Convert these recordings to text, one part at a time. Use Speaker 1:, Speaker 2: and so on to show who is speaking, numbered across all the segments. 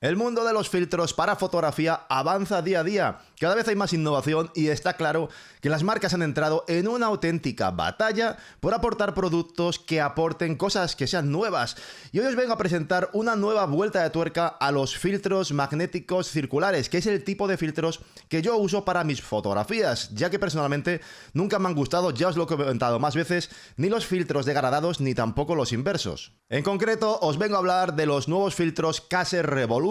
Speaker 1: El mundo de los filtros para fotografía avanza día a día. Cada vez hay más innovación y está claro que las marcas han entrado en una auténtica batalla por aportar productos que aporten cosas que sean nuevas. Y hoy os vengo a presentar una nueva vuelta de tuerca a los filtros magnéticos circulares, que es el tipo de filtros que yo uso para mis fotografías, ya que personalmente nunca me han gustado, ya os lo he comentado más veces, ni los filtros degradados ni tampoco los inversos. En concreto, os vengo a hablar de los nuevos filtros Case Revolution,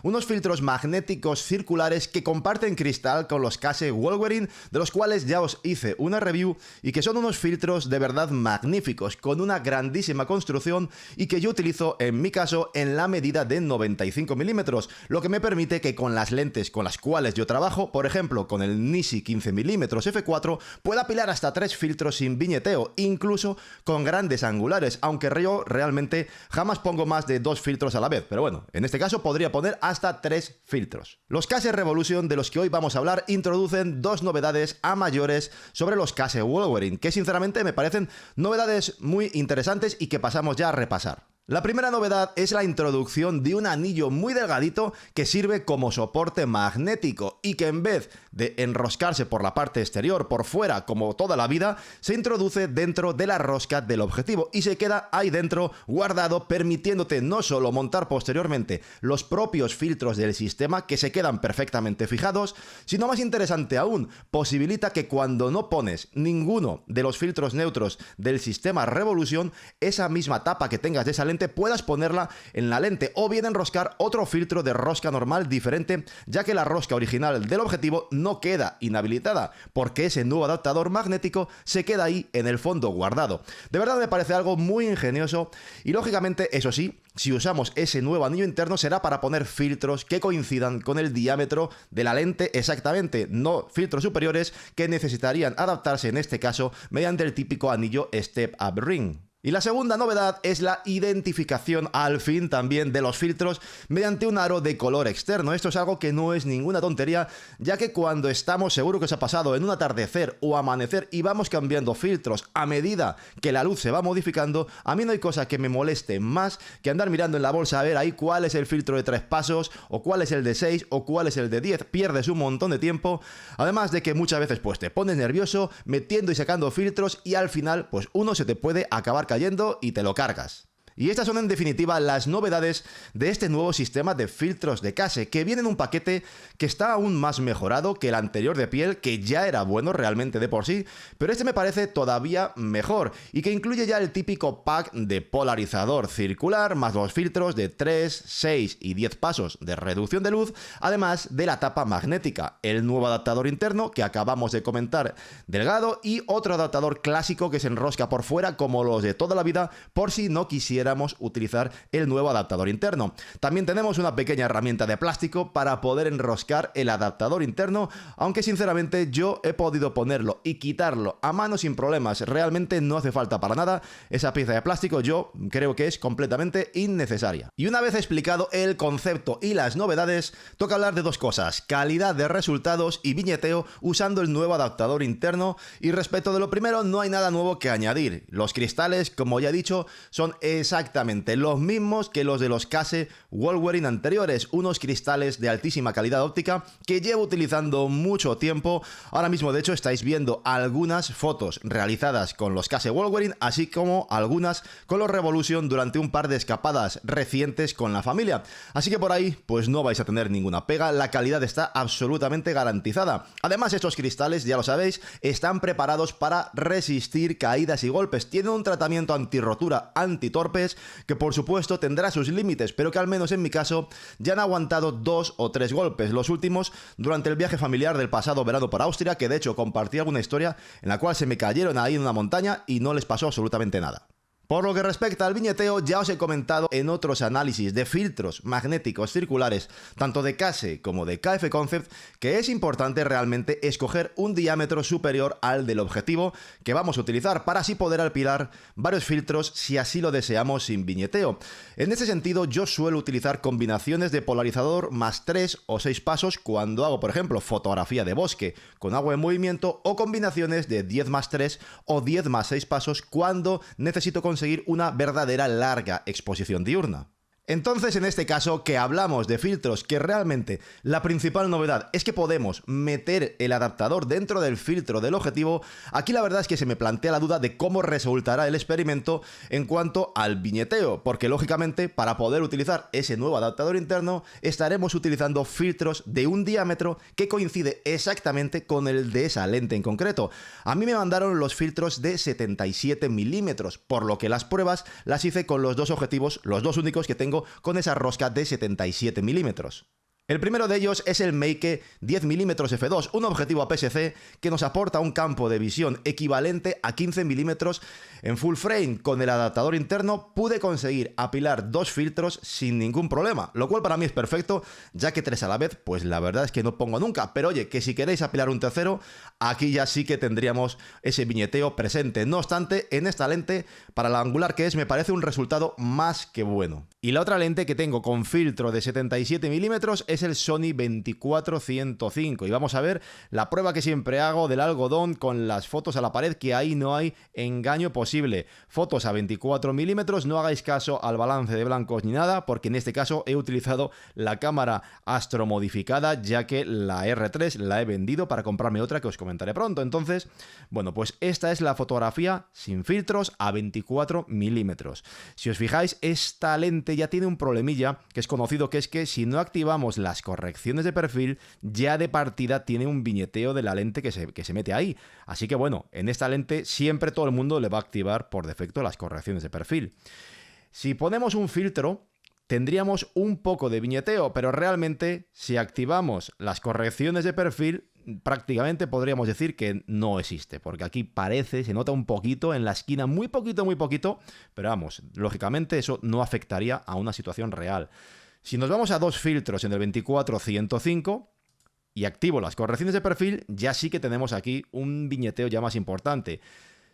Speaker 1: unos filtros magnéticos circulares que comparten cristal con los Case Wolverine, de los cuales ya os hice una review y que son unos filtros de verdad magníficos, con una grandísima construcción y que yo utilizo en mi caso en la medida de 95 milímetros, lo que me permite que con las lentes con las cuales yo trabajo, por ejemplo con el Nisi 15 mm f4, pueda apilar hasta 3 filtros sin viñeteo, incluso con grandes angulares, aunque yo realmente jamás pongo más de 2 filtros a la vez, pero bueno, en este caso podría poner hasta 3 filtros. Los Case Revolution de los que hoy vamos a hablar introducen dos novedades a mayores sobre los Case Wolverine, que sinceramente me parecen novedades muy interesantes y que pasamos ya a repasar. La primera novedad es la introducción de un anillo muy delgadito que sirve como soporte magnético y que en vez de enroscarse por la parte exterior, por fuera, como toda la vida, se introduce dentro de la rosca del objetivo y se queda ahí dentro guardado, permitiéndote no solo montar posteriormente los propios filtros del sistema que se quedan perfectamente fijados, sino más interesante aún, posibilita que cuando no pones ninguno de los filtros neutros del sistema Revolution, esa misma tapa que tengas de esa lente puedas ponerla en la lente o bien enroscar otro filtro de rosca normal diferente, ya que la rosca original del objetivo no queda inhabilitada porque ese nuevo adaptador magnético se queda ahí en el fondo guardado. De verdad me parece algo muy ingenioso y lógicamente, eso sí, si usamos ese nuevo anillo interno será para poner filtros que coincidan con el diámetro de la lente exactamente, no filtros superiores que necesitarían adaptarse en este caso mediante el típico anillo Step Up Ring. Y la segunda novedad es la identificación al fin también de los filtros mediante un aro de color externo. Esto es algo que no es ninguna tontería, ya que cuando estamos, seguro que os ha pasado, en un atardecer o amanecer y vamos cambiando filtros a medida que la luz se va modificando, a mí no hay cosa que me moleste más que andar mirando en la bolsa a ver ahí cuál es el filtro de 3 pasos o cuál es el de 6 o cuál es el de 10. Pierdes un montón de tiempo, además de que muchas veces pues te pones nervioso metiendo y sacando filtros y al final pues uno se te puede acabar cayendo y te lo cargas. Y estas son en definitiva las novedades de este nuevo sistema de filtros de Case, que viene en un paquete que está aún más mejorado que el anterior de piel, que ya era bueno realmente de por sí, pero este me parece todavía mejor y que incluye ya el típico pack de polarizador circular más los filtros de 3, 6 y 10 pasos de reducción de luz, además de la tapa magnética, el nuevo adaptador interno que acabamos de comentar delgado y otro adaptador clásico que se enrosca por fuera como los de toda la vida por si no quisiera utilizar el nuevo adaptador interno. También tenemos una pequeña herramienta de plástico para poder enroscar el adaptador interno, aunque sinceramente yo he podido ponerlo y quitarlo a mano sin problemas. Realmente no hace falta para nada esa pieza de plástico, yo creo que es completamente innecesaria. Y una vez explicado el concepto y las novedades, toca hablar de dos cosas: calidad de resultados y viñeteo usando el nuevo adaptador interno. Y respecto de lo primero, no hay nada nuevo que añadir. Los cristales, como ya he dicho, son exactamente los mismos que los de los Case Wolverine anteriores, unos cristales de altísima calidad óptica que llevo utilizando mucho tiempo. Ahora mismo de hecho estáis viendo algunas fotos realizadas con los Case Wolverine, así como algunas con los Revolution durante un par de escapadas recientes con la familia, así que por ahí pues no vais a tener ninguna pega, la calidad está absolutamente garantizada. Además, estos cristales, ya lo sabéis, están preparados para resistir caídas y golpes, tienen un tratamiento antirrotura, antitorpes, que por supuesto tendrá sus límites, pero que al menos en mi caso ya han aguantado 2 o 3 golpes, los últimos durante el viaje familiar del pasado verano por Austria, que de hecho compartí alguna historia en la cual se me cayeron ahí en una montaña y no les pasó absolutamente nada. Por lo que respecta al viñeteo, ya os he comentado en otros análisis de filtros magnéticos circulares, tanto de Case como de KF Concept, que es importante realmente escoger un diámetro superior al del objetivo que vamos a utilizar para así poder apilar varios filtros si así lo deseamos sin viñeteo. En este sentido, yo suelo utilizar combinaciones de polarizador más 3 o 6 pasos cuando hago, por ejemplo, fotografía de bosque con agua en movimiento, o combinaciones de 10 más 3 o 10 más 6 pasos cuando necesito conseguir una verdadera larga exposición diurna. Entonces, en este caso, que hablamos de filtros, que realmente la principal novedad es que podemos meter el adaptador dentro del filtro del objetivo, aquí la verdad es que se me plantea la duda de cómo resultará el experimento en cuanto al viñeteo, porque lógicamente para poder utilizar ese nuevo adaptador interno estaremos utilizando filtros de un diámetro que coincide exactamente con el de esa lente en concreto. A mí me mandaron los filtros de 77 milímetros, por lo que las pruebas las hice con los dos objetivos, los dos únicos que tengo con esa rosca de 77 milímetros. El primero de ellos es el Meike 10mm f2, un objetivo APS-C que nos aporta un campo de visión equivalente a 15 milímetros en full frame. Con el adaptador interno pude conseguir apilar dos filtros sin ningún problema, lo cual para mí es perfecto, ya que tres a la vez, pues la verdad es que no pongo nunca. Pero oye, que si queréis apilar un tercero, aquí ya sí que tendríamos ese viñeteo presente. No obstante, en esta lente, para la angular que es, me parece un resultado más que bueno. Y la otra lente que tengo con filtro de 77 milímetros es el Sony 24-105 y vamos a ver la prueba que siempre hago del algodón con las fotos a la pared, que ahí no hay engaño posible. Fotos a 24 milímetros, no hagáis caso al balance de blancos ni nada, porque en este caso he utilizado la cámara Astro modificada, ya que la R3 la he vendido para comprarme otra que os comentaré pronto. Entonces, bueno, pues esta es la fotografía sin filtros a 24 milímetros. Si os fijáis, esta lente ya tiene un problemilla que es conocido, que es que si no activamos las correcciones de perfil, ya de partida tiene un viñeteo de la lente que se mete ahí. Así que bueno, en esta lente siempre todo el mundo le va a activar por defecto las correcciones de perfil. Si ponemos un filtro, tendríamos un poco de viñeteo, pero realmente si activamos las correcciones de perfil, prácticamente podríamos decir que no existe, porque aquí parece, se nota un poquito en la esquina, muy poquito, pero vamos, lógicamente eso no afectaría a una situación real. Si nos vamos a dos filtros en el 24-105 y activo las correcciones de perfil, ya sí que tenemos aquí un viñeteo ya más importante.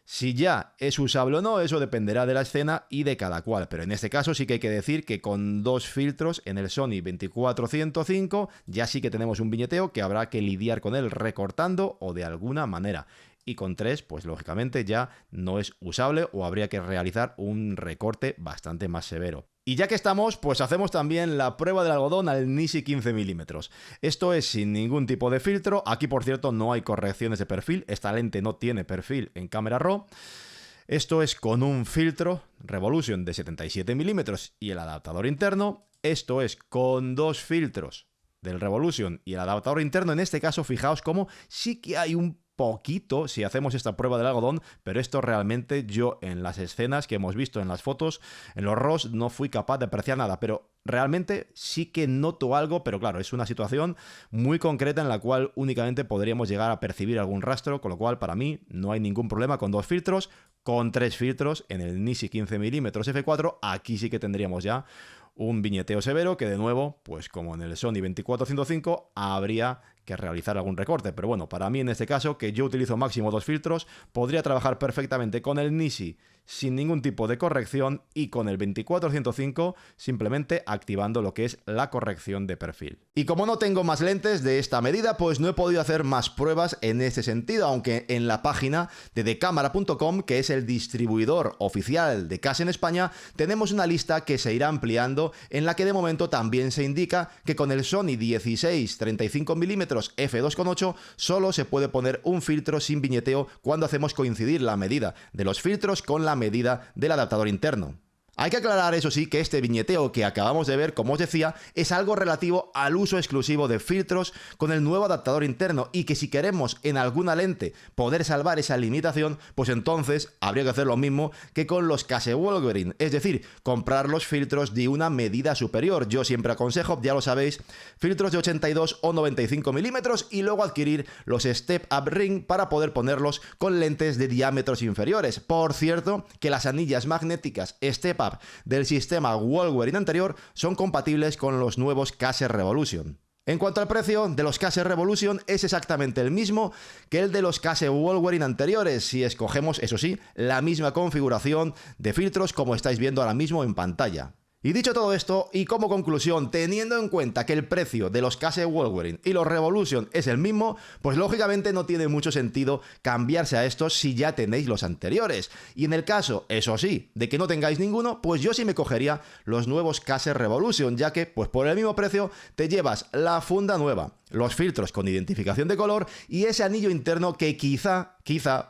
Speaker 1: Si ya es usable o no, eso dependerá de la escena y de cada cual, pero en este caso sí que hay que decir que con dos filtros en el Sony 24-105 ya sí que tenemos un viñeteo que habrá que lidiar con él recortando o de alguna manera. Y con tres, pues lógicamente ya no es usable o habría que realizar un recorte bastante más severo. Y ya que estamos, pues hacemos también la prueba del algodón al Nisi 15 milímetros. Esto es sin ningún tipo de filtro. Aquí, por cierto, no hay correcciones de perfil. Esta lente no tiene perfil en cámara RAW. Esto es con un filtro Revolution de 77 milímetros y el adaptador interno. Esto es con dos filtros del Revolution y el adaptador interno. En este caso, fijaos cómo sí que hay un poquito si hacemos esta prueba del algodón, pero esto realmente yo en las escenas que hemos visto en las fotos, en los RAWs, no fui capaz de apreciar nada, pero realmente sí que noto algo, pero claro, es una situación muy concreta en la cual únicamente podríamos llegar a percibir algún rastro, con lo cual para mí no hay ningún problema con dos filtros. Con tres filtros en el Nisi 15mm f4, aquí sí que tendríamos ya un viñeteo severo que de nuevo, pues como en el Sony 24-105, habría que realizar algún recorte. Pero bueno, para mí en este caso, que yo utilizo máximo dos filtros, podría trabajar perfectamente con el Nisi sin ningún tipo de corrección y con el 24-105 simplemente activando lo que es la corrección de perfil. Y como no tengo más lentes de esta medida, pues no he podido hacer más pruebas en este sentido, aunque en la página de decamara.com, que es el distribuidor oficial de Cass en España, tenemos una lista que se irá ampliando, en la que de momento también se indica que con el Sony 16-35mm f2.8 solo se puede poner un filtro sin viñeteo cuando hacemos coincidir la medida de los filtros con la medida del adaptador interno. Hay que aclarar, eso sí, que este viñeteo que acabamos de ver, como os decía, es algo relativo al uso exclusivo de filtros con el nuevo adaptador interno, y que si queremos en alguna lente poder salvar esa limitación, pues entonces habría que hacer lo mismo que con los Case Wolverine, es decir, comprar los filtros de una medida superior. Yo siempre aconsejo, ya lo sabéis, filtros de 82 o 95 milímetros y luego adquirir los Step Up Ring para poder ponerlos con lentes de diámetros inferiores. Por cierto, que las anillas magnéticas Step Up del sistema Wolverine anterior son compatibles con los nuevos Case Revolution. En cuanto al precio de los Case Revolution, es exactamente el mismo que el de los Case Wolverine anteriores, si escogemos, eso sí, la misma configuración de filtros como estáis viendo ahora mismo en pantalla. Y dicho todo esto, y como conclusión, teniendo en cuenta que el precio de los Case Wolverine y los Revolution es el mismo, pues lógicamente no tiene mucho sentido cambiarse a estos si ya tenéis los anteriores. Y en el caso, eso sí, de que no tengáis ninguno, pues yo sí me cogería los nuevos Case Revolution, ya que pues por el mismo precio te llevas la funda nueva, los filtros con identificación de color y ese anillo interno que quizá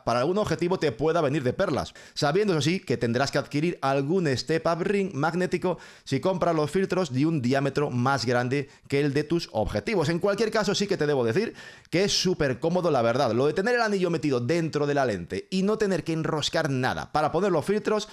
Speaker 1: para algún objetivo te pueda venir de perlas, sabiendo eso sí que tendrás que adquirir algún Step Up Ring magnético si compras los filtros de un diámetro más grande que el de tus objetivos. En cualquier caso sí que te debo decir que es súper cómodo, la verdad. Lo de tener el anillo metido dentro de la lente y no tener que enroscar nada para poner los filtros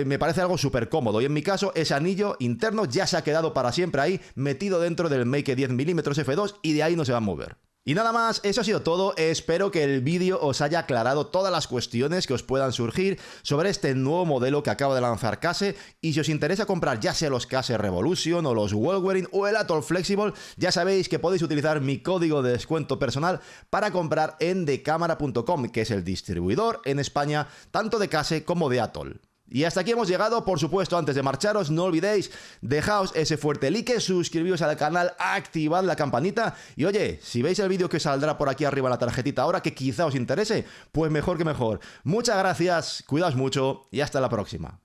Speaker 1: me parece algo súper cómodo, y en mi caso ese anillo interno ya se ha quedado para siempre ahí metido dentro del Make 10mm f2 y de ahí no se va a mover. Y nada más, eso ha sido todo. Espero que el vídeo os haya aclarado todas las cuestiones que os puedan surgir sobre este nuevo modelo que acaba de lanzar Case, y si os interesa comprar ya sea los Case Revolution o los Wolverine o el Atoll Flexible, ya sabéis que podéis utilizar mi código de descuento personal para comprar en decamara.com, que es el distribuidor en España tanto de Case como de Atoll. Y hasta aquí hemos llegado. Por supuesto, antes de marcharos, no olvidéis, dejaos ese fuerte like, suscribiros al canal, activad la campanita y oye, si veis el vídeo que saldrá por aquí arriba en la tarjetita ahora que quizá os interese, pues mejor que mejor. Muchas gracias, cuidaos mucho y hasta la próxima.